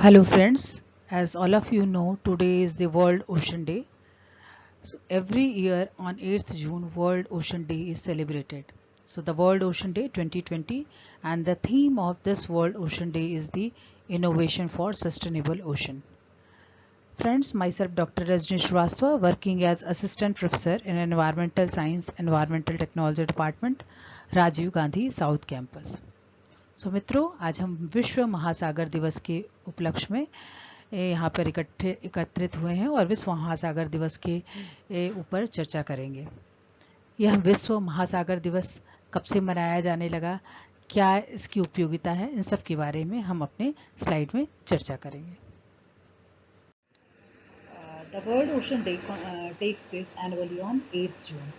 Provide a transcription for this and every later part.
Hello friends, as all of you know, today is the World Ocean Day. So every year on 8th June, World Ocean Day is celebrated. So the World Ocean Day 2020, and the theme of this World Ocean Day is the Innovation for Sustainable Ocean. Friends, myself Dr. Rajni Shrivastava, working as Assistant Professor in Environmental Science, Environmental Technology Department, Rajiv Gandhi South Campus. सो मित्रों, आज हम विश्व महासागर दिवस के उपलक्ष्य में यहाँ पर एकत्रित हुए हैं और विश्व महासागर दिवस के ऊपर चर्चा करेंगे। यह विश्व महासागर दिवस कब से मनाया जाने लगा, क्या इसकी उपयोगिता है, इन सब के बारे में हम अपने स्लाइड में चर्चा करेंगे। The World Ocean Day takes place annually on 8th June.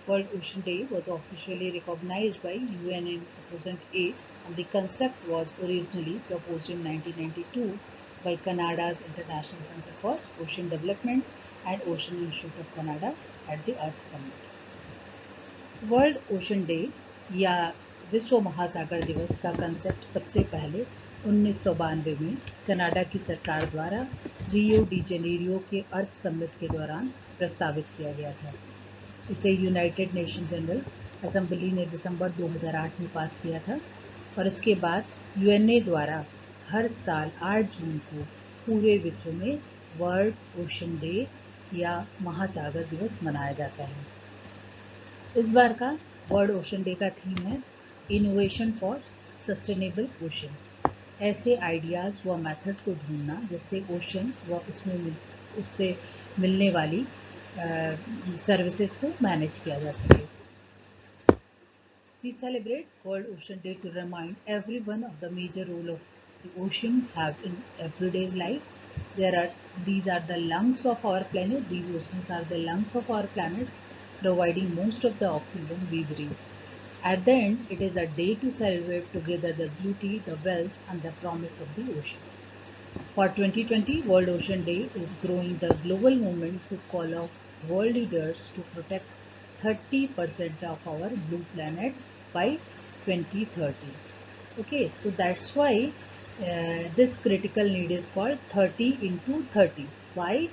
World Ocean Day was officially recognized by UN in 2008, and the concept was originally proposed in 1992 by Canada's International Center for Ocean Development and Ocean Institute of Canada at the Earth Summit. World Ocean day या विश्व महासागर दिवस का concept सबसे पहले 1992 में Canada की सरकार द्वारा रियो डी जेनेरियो के अर्थ समिट के दौरान प्रस्तावित किया गया था। इसे यूनाइटेड नेशन जनरल असेंबली ने दिसंबर 2008 में पास किया था और इसके बाद यूएनए द्वारा हर साल 8 जून को पूरे विश्व में वर्ल्ड ओशन डे या महासागर दिवस मनाया जाता है। इस बार का वर्ल्ड ओशन डे का थीम है इनोवेशन फॉर सस्टेनेबल ओशन। ऐसे आइडियाज़ व मेथड को ढूंढना जिससे ओशन व उससे मिलने वाली सर्विसेज को मैनेज किया जा सके। We celebrate World Ocean Day to remind everyone of the major role of the ocean have in everyday's life. These are the lungs of our planet. These oceans are the lungs of our planets, providing most of the oxygen we breathe. At the end, it is a day to celebrate together the beauty, the wealth, and the promise of the ocean. For 2020, World Ocean Day is growing the global movement to call out world leaders to protect 30% of our blue planet by 2030. Okay, so that's why this critical need is called 30 into 30. Why?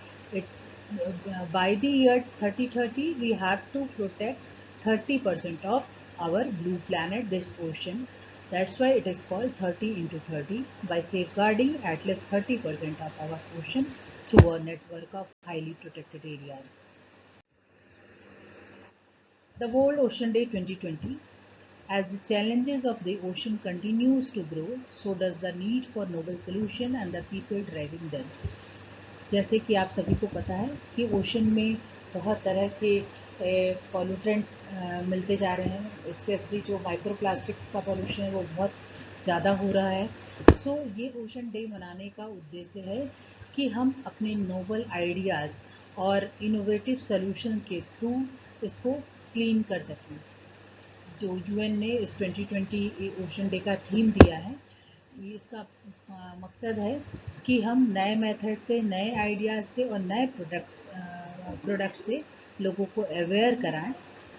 By the year 3030, we have to protect 30% of our blue planet, this ocean. That's why it is called 30 into 30, by safeguarding at least 30% of our ocean through a network of highly protected areas. The World Ocean Day 2020. As the challenges of the ocean continues to grow, so does the need for novel solution and the people driving them. जैसे कि आप सभी को पता है कि ocean में बहुत तरह के पॉल्यूटेंट मिलते जा रहे हैं, स्पेशली जो माइक्रोप्लास्टिक्स का पॉल्यूशन है वो बहुत ज़्यादा हो रहा है। सो ये ओशन डे मनाने का उद्देश्य है कि हम अपने नोवेल आइडियाज़ और इनोवेटिव सॉल्यूशन के थ्रू इसको क्लीन कर सकें। जो यूएन ने इस 2020 ओशन डे का थीम दिया है, ये इसका मकसद है कि हम नए मेथड से, नए आइडियाज़ से और नए प्रोडक्ट से लोगों को अवेयर कराएं,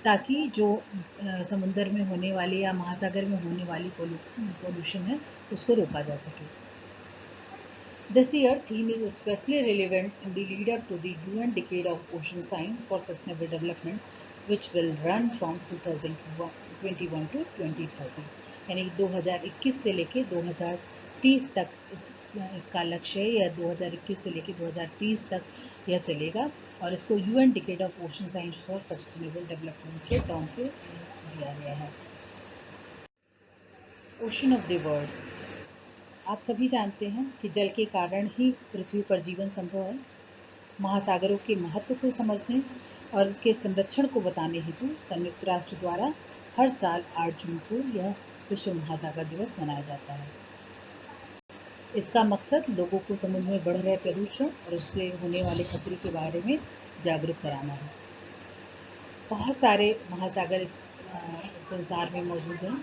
ताकि जो समुद्र में होने वाली या महासागर में होने वाली पोल्यूशन है उसको रोका जा सके। This year theme is especially relevant in the lead up to the UN Decade of Ocean Science for Sustainable Development, which will run from 2021 to 2030, यानी 2021 से लेके 2030 तक इसका लक्ष्य है, या 2021 से लेके 2030 तक यह चलेगा और इसको UN Decade of Ocean Science for Sustainable Development के टर्म पे दिया गया है। Ocean of the world. आप सभी जानते हैं कि जल के कारण ही पृथ्वी पर जीवन संभव है। महासागरों के महत्व को समझने और इसके संरक्षण को बताने हेतु संयुक्त राष्ट्र द्वारा हर साल 8 जून को यह विश्व महासागर दिवस मनाया जाता है। इसका मकसद लोगों को समुद्र में बढ़ रहे प्रदूषण और उससे होने वाले खतरे के बारे में जागरूक कराना है। बहुत सारे महासागर इस संसार में मौजूद हैं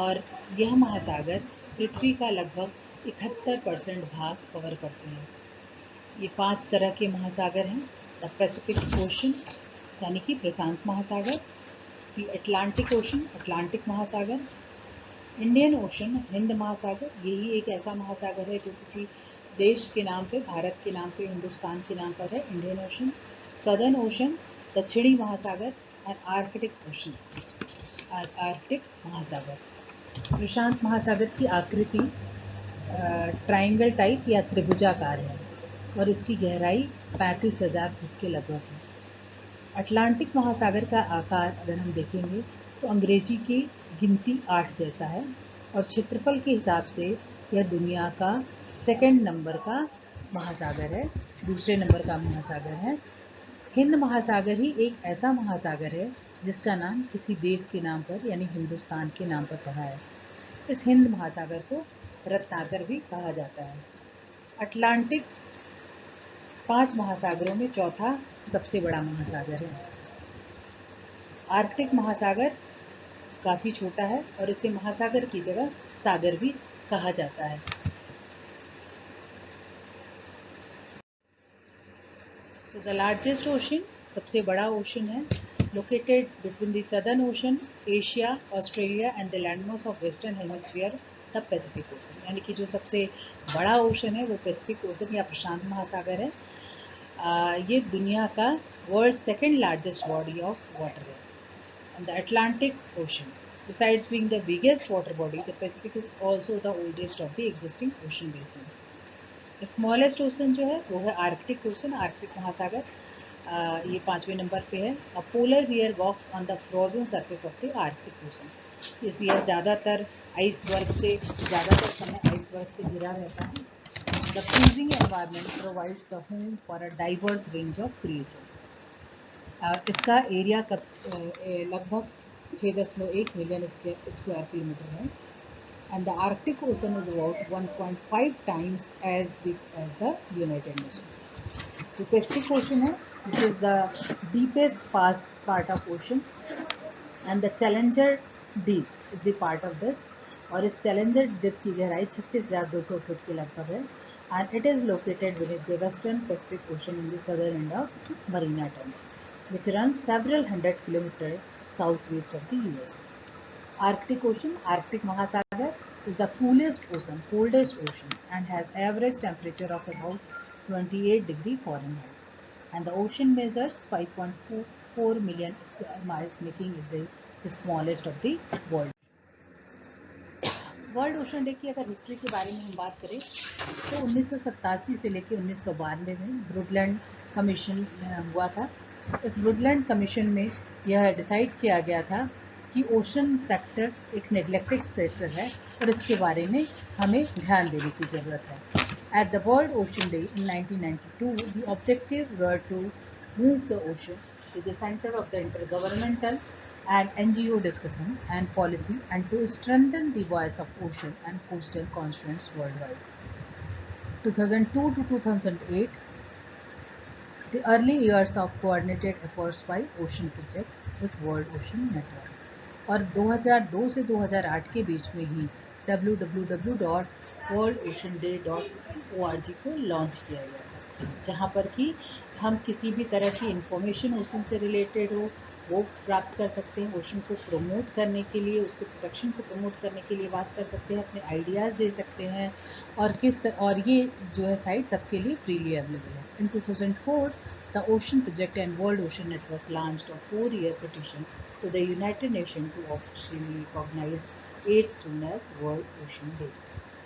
और यह महासागर पृथ्वी का लगभग 71% भाग कवर करते हैं। ये 5 तरह के महासागर हैं। द पैसिफिक ओशन यानी कि प्रशांत महासागर, द अटलांटिक ओशन अटलांटिक महासागर, इंडियन ओशन, हिंद महासागर, यही एक ऐसा महासागर है जो किसी देश के नाम पे, भारत के नाम पे, हिंदुस्तान के नाम पर है, इंडियन ओशन। सदर्न ओशन, दक्षिणी महासागर, एंड आर्कटिक ओशन, आर्कटिक महासागर। प्रशांत महासागर की आकृति ट्रायंगल टाइप या त्रिभुजाकार है और इसकी गहराई 35,000 फुट के लगभग है। अटलांटिक महासागर का आकार अगर हम देखेंगे तो अंग्रेजी की गिनती 8 जैसा है और क्षेत्रफल के हिसाब से यह दुनिया का सेकंड नंबर का महासागर है, दूसरे नंबर का महासागर है। हिंद महासागर ही एक ऐसा महासागर है जिसका नाम किसी देश के नाम पर यानी हिंदुस्तान के नाम पर पड़ा है। इस हिंद महासागर को रत्नाकर भी कहा जाता है। अटलांटिक 5 महासागरों में चौथा सबसे बड़ा महासागर है। आर्कटिक महासागर काफ़ी छोटा है और इसे महासागर की जगह सागर भी कहा जाता है। सो द लार्जेस्ट ओशन, सबसे बड़ा ओशन है, located between the southern ocean, Asia, Australia and the landmass of western hemisphere, the Pacific ocean. यानी कि जो सबसे बड़ा ओशन है वो पैसिफिक ओशन या प्रशांत महासागर है। ये दुनिया का world second largest body of water है। And the Atlantic Ocean. Besides being the biggest water body, the Pacific is also the oldest of the existing ocean basin. The smallest ocean जो है वो है आर्कटिक ओशन, आर्कटिक महासागर। ये 5वें number पे है। A polar bear walks on the frozen surface of the Arctic Ocean. इसलिए ज़्यादातर आइसबर्ग से ज़्यादातर समय आइसबर्ग से घिरा रहता है। The freezing environment provides the home for a diverse range of creatures. इसका एरिया लगभग 6.1 मिलियन स्क्वायर किलोमीटर है। And the Arctic ocean is about 1.5 times as big as the United Nation. जो पैसिफिक ओशन है this is the deepest part of ocean and the Challenger deep is the part of this. और इस challenger deep की गहराई 36,200 foot के लगभग है and it is located with the western Pacific ocean in the southern end of Marina trench which runs several hundred kilometers southwest of the US. Arctic Ocean, Arctic Mahasagar, is the coldest ocean, and has average temperature of about 28 degrees Fahrenheit. And the ocean measures 5.4 million square miles, making it the smallest of the world. World Ocean day की अगर history के बारे में हम बात करें तो 1987 से लेकर 1992 में ब्रुडलैंड कमीशन हुआ था। इस ब्रुडलैंड कमीशन में यह डिसाइड किया गया था कि ओशन सेक्टर एक नेग्लेक्टेड सेक्टर है और इसके बारे में हमें ध्यान देने की ज़रूरत है। At the World Ocean Day in 1992 the objective were to move the ocean to the centre of the intergovernmental and NGO discussion and policy and to strengthen the voice of ocean and coastal constituents worldwide. 2002 to 2008, the early years of coordinated efforts by Ocean Project with World Ocean Network. और 2002 से 2008 के बीच में ही www.worldoceanday.org को launch किया गया था, जहाँ पर कि हम किसी भी तरह की इंफॉर्मेशन ओशन से रिलेटेड हो वो प्राप्त कर सकते हैं, ओशन को प्रमोट करने के लिए, उसके प्रोटेक्शन को प्रमोट करने के लिए बात कर सकते हैं, अपने आइडियाज़ दे सकते हैं और ये जो है साइट सबके लिए फ्रीली अवेलेबल है। इन 2004 the ocean project and world ocean network launched a 4-year petition to the United Nations to officially recognize 8th June as World Ocean Day.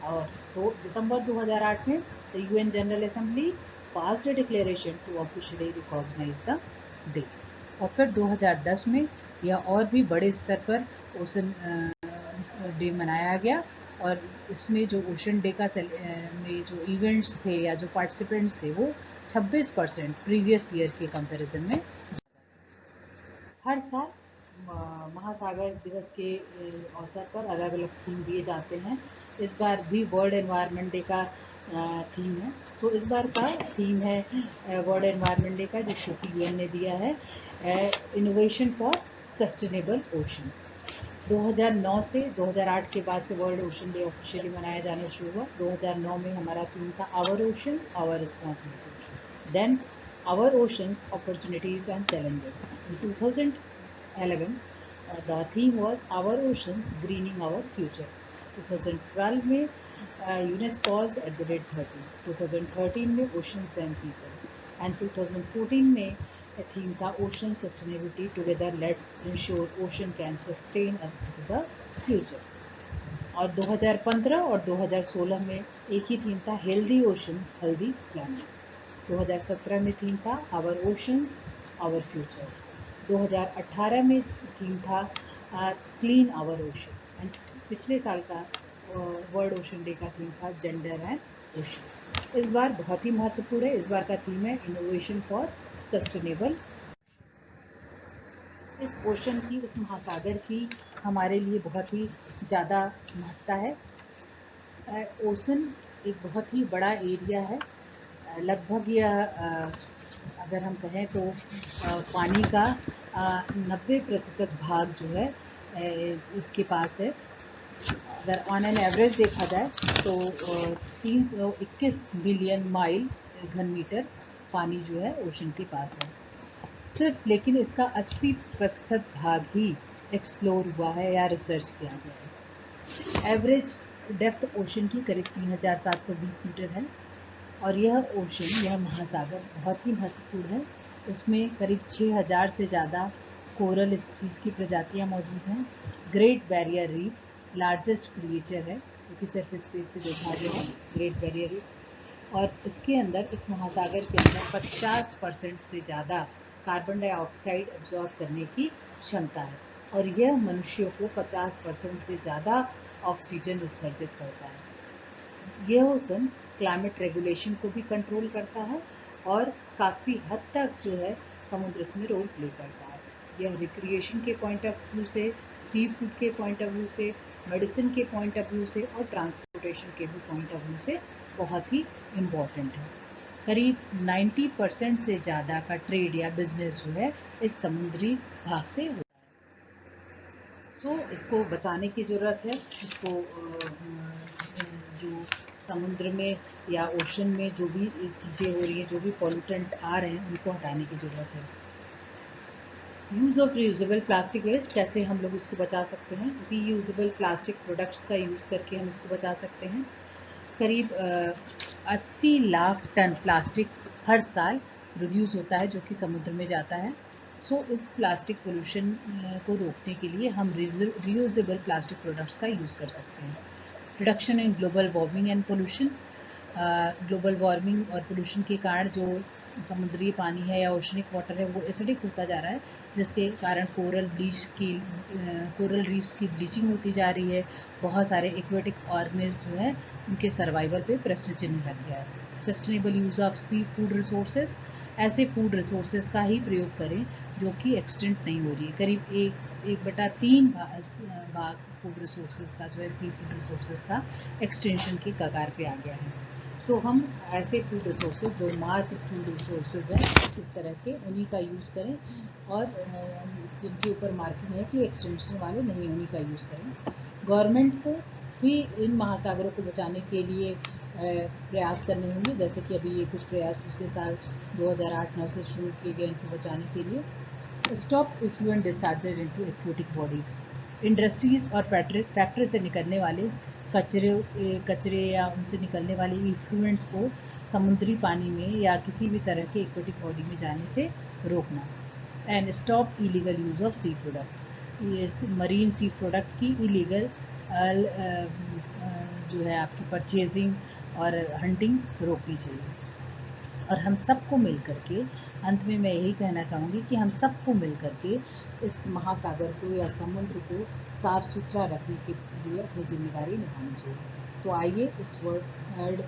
और तो दिसंबर 2008 में the UN General Assembly passed a declaration to officially recognize the day. और फिर 2010 में यह और भी बड़े स्तर पर ओशन डे मनाया गया और इसमें जो ओशन डे का में जो इवेंट्स थे या जो पार्टिसिपेंट्स थे वो 26% प्रीवियस ईयर के कंपैरिजन में। हर साल महासागर दिवस के अवसर पर अलग अलग थीम दिए जाते हैं। इस बार भी वर्ल्ड एनवायरनमेंट डे का थीम है। तो इस बार का थीम है वर्ल्ड एनवायरनमेंट डे का, जिसको कि यूएन ने दिया है इनोवेशन फॉर सस्टेनेबल ओशन। 2009 से 2008 के बाद से वर्ल्ड ओशन डे ऑफिशियली मनाया जाना शुरू हुआ। 2009 में हमारा थीम था our oceans our responsibility, then our oceans opportunities and challenges. In 2011 the theme was our oceans greening our future, 2012 में यूनेस्कोस एट द रेट 30, 2013 में ओशंस एंड पीपल एंड 2014 में थीम था ocean sustainability together let's ensure ocean can sustain us to the future. और 2015 और 2016 में एक ही theme था हेल्दी ओशंस हेल्दी प्लैनेट। 2017 में थीम था आवर ओशंस आवर फ्यूचर। 2018 में थीम था क्लीन आवर ओशन एंड पिछले साल का वर्ल्ड ओशन डे का थीम था जेंडर एंड ओशन। इस बार बहुत ही महत्वपूर्ण है, इस बार का थीम है इनोवेशन फॉर सस्टेनेबल। इस ओशन की, इस महासागर की हमारे लिए बहुत ही ज़्यादा महत्ता है। ओशन एक बहुत ही बड़ा एरिया है, लगभग यह अगर हम कहें तो पानी का 90% भाग जो है इसके पास है। अगर ऑन एन एवरेज देखा जाए तो 321 बिलियन माइल घन मीटर पानी जो है ओशन के पास है सिर्फ, लेकिन इसका 80% भाग ही एक्सप्लोर हुआ है या रिसर्च किया गया है। एवरेज डेप्थ ओशन की करीब 3720 मीटर है और यह ओशन, यह महासागर बहुत ही महत्वपूर्ण है। उसमें करीब 6000 से ज़्यादा कोरल स्पीसीज की प्रजातियां मौजूद हैं। Great barrier reef largest creature है क्योंकि सरफेस स्पेस से देखा गया है ग्रेट बैरियर रीफ। और इसके अंदर, इस महासागर के अंदर 50% से ज़्यादा कार्बन डाइऑक्साइड एब्जॉर्ब करने की क्षमता है और यह मनुष्यों को 50% से ज़्यादा ऑक्सीजन उत्सर्जित करता है। यह ओशन क्लाइमेट रेगुलेशन को भी कंट्रोल करता है और काफ़ी हद तक जो है समुद्र इसमें रोल प्ले करता है। यह रिक्रिएशन के पॉइंट ऑफ व्यू से, सी फूड के पॉइंट ऑफ व्यू से, मेडिसिन के पॉइंट ऑफ व्यू से और ट्रांसपोर्टेशन के भी पॉइंट ऑफ व्यू से बहुत ही इम्पॉर्टेंट है। करीब 90% से ज़्यादा का ट्रेड या बिजनेस जो है इस समुद्री भाग से होता है। सो इसको बचाने की ज़रूरत है। इसको जो समुद्र में या ओशन में जो भी चीज़ें हो रही हैं, जो भी पॉल्यूटेंट आ रहे हैं, उनको हटाने की ज़रूरत है। Use of reusable plastic waste, कैसे हम लोग इसको बचा सकते हैं? रीयूजेबल प्लास्टिक प्रोडक्ट्स का यूज़ करके हम इसको बचा सकते हैं। करीब 80 लाख टन प्लास्टिक हर साल प्रोड्यूस होता है जो कि समुद्र में जाता है। सो इस प्लास्टिक पोल्यूशन को रोकने के लिए हम रीयूजेबल प्लास्टिक प्रोडक्ट्स का यूज़ कर सकते हैं। Reduction in global warming and pollution, global warming और पोल्यूशन के कारण जो समुद्री पानी है या ओशनिक वाटर है वो एसिडिक होता जा रहा है, जिसके कारण कोरल रीफ्स की ब्लीचिंग होती जा रही है। बहुत सारे एक्वेटिक ऑर्गेनिज्म जो है उनके सर्वाइवल पे प्रश्न चिन्ह लग गया है। Sustainable use of sea food resources, ऐसे फूड रिसोर्सेज का ही प्रयोग करें जो कि एक्सटेंट नहीं हो रही है। करीब 1/3 भाग फूड रिसोर्सेज का जो है, सी फूड रिसोर्सेज का एक्सटेंशन के कगार पे आ गया है। सो हम ऐसे फूड रिसोर्सेज जो मात्र फूड रिसोर्सेज हैं इस तरह के, उन्हीं का यूज़ करें और जिनके ऊपर मार्किंग है कि एक्सटेंशन वाले नहीं, उन्हीं का यूज़ करें। गवर्नमेंट को भी इन महासागरों को बचाने के लिए प्रयास करने होंगे, जैसे कि अभी ये कुछ प्रयास पिछले साल 2008-9 से शुरू किए गए इनको बचाने के लिए। Stop effluent discharges into aquatic bodies, industries और फैक्ट्री से निकलने वाले कचरे या उनसे निकलने वाले इफ्लुएंट्स को समुद्री पानी में या किसी भी तरह के एक्वेटिक बॉडी में जाने से रोकना। And stop illegal use of sea product, ये मरीन सी प्रोडक्ट की इलीगल जो है आपकी परचेजिंग और हंटिंग रोकनी चाहिए। और हम सबको मिल करके, अंत में मैं यही कहना चाहूँगी कि हम सबको मिल करके इस महासागर को या समुद्र को साफ सुथरा रखने के लिए अपनी जिम्मेदारी निभानी चाहिए। तो आइए इस वर्ल्ड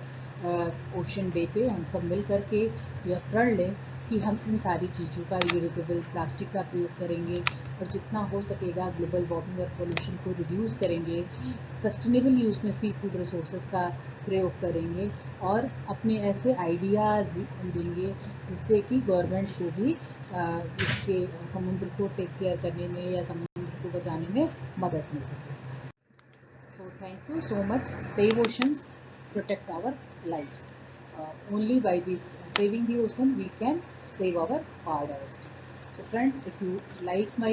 ओशन डे पे हम सब मिल करके यह प्रण लें कि हम इन सारी चीज़ों का, यूजेबल प्लास्टिक का प्रयोग करेंगे और जितना हो सकेगा ग्लोबल वार्मिंग और पोल्यूशन को रिड्यूस करेंगे। सस्टेनेबल यूज़ में सी फूड रिसोर्सेज का प्रयोग करेंगे और अपने ऐसे आइडियाज़ देंगे जिससे कि गवर्नमेंट को भी इसके समुद्र को टेक केयर करने में या समुद्र को बचाने में मदद मिल सके। So thank you so much. Save oceans, protect our lives. Only by this saving the ocean we can save our biodiversity. So friends, if you like my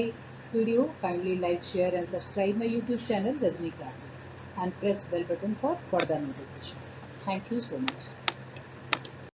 video, kindly like, share and subscribe my YouTube channel Rajni Classes. and press bell button for further notification. Thank you so much.